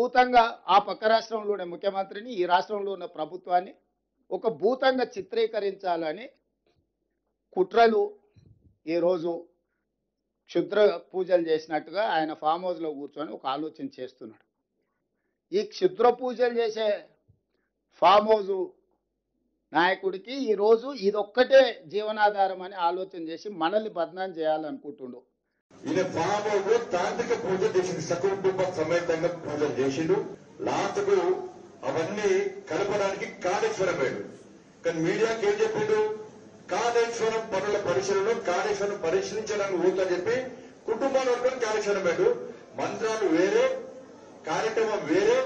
భూతంగా ఆ పక్క రాష్ట్రంలోనే ముఖ్యమంత్రిని, ఈ రాష్ట్రంలో ఉన్న ప్రభుత్వాన్ని ఒక భూతంగా చిత్రీకరించాలని కుట్రలు ఈరోజు క్షుద్ర పూజలు చేసినట్టుగా ఆయన ఫామ్ హౌస్లో కూర్చొని ఒక ఆలోచన చేస్తున్నాడు. ఈ క్షుద్ర పూజలు చేసే ఫామ్ హౌస్ నాయకుడికి ఈరోజు ఇదొక్కటే జీవనాధారం అని ఆలోచన చేసి మనల్ని బదనాం చేయాలనుకుంటుండు. ఈయన ఫామ్ హౌస్ తాంత్రిక పూజ చేసిండు, సకుటుంబ సమేతంగా పూజలు చేసిండు. లాస్ట్కు అవన్నీ కలపడానికి కాళేశ్వరం వేడు. కానీ మీడియాకి ఏం చెప్పిండు? కాళేశ్వరం పనుల పరిశీలన, కాళేశ్వరం పరిశీలించడానికి ఊరుదని చెప్పి కుటుంబాలు కాళేశ్వరం వేడు. మంత్రాలు వేరే, కార్యక్రమం వేరే,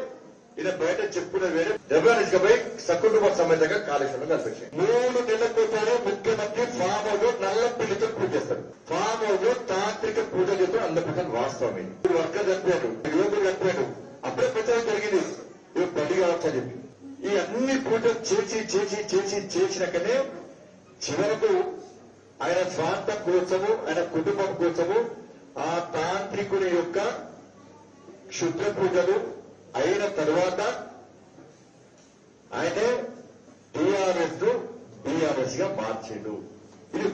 ఈయన బయట చెప్పుకునే వేరే. డెబ్బై సకుటుంబ సమేతంగా కాళేశ్వరం కల్పించారు. 3 నెలలకోసారి ముఖ్యమంత్రి ఫామ్ హౌస్ నల్లపిల్లితో పూజ చేస్తారు. ఫామ్ హౌస్ తాంత్రిక పూజ చేస్తూ 100% వాస్తవమే. వర్కర్ చనిపోయాడు, యువకుడు చనిపోయాడు, అప్పుడే ప్రచారం జరిగింది ఇవి బలి కావచ్చు అని చెప్పి. ఈ అన్ని పూజలు చేసి చేసి చేసి చేసినాకనే చివరకు ఆయన స్వార్థం కోసము, ఆయన కుటుంబం కోసము ఆ తాంత్రికుని యొక్క క్షుద్ర పూజలు అయిన తర్వాత ఆయనే టీఆర్ఎస్ గా మార్చిండు. ఇది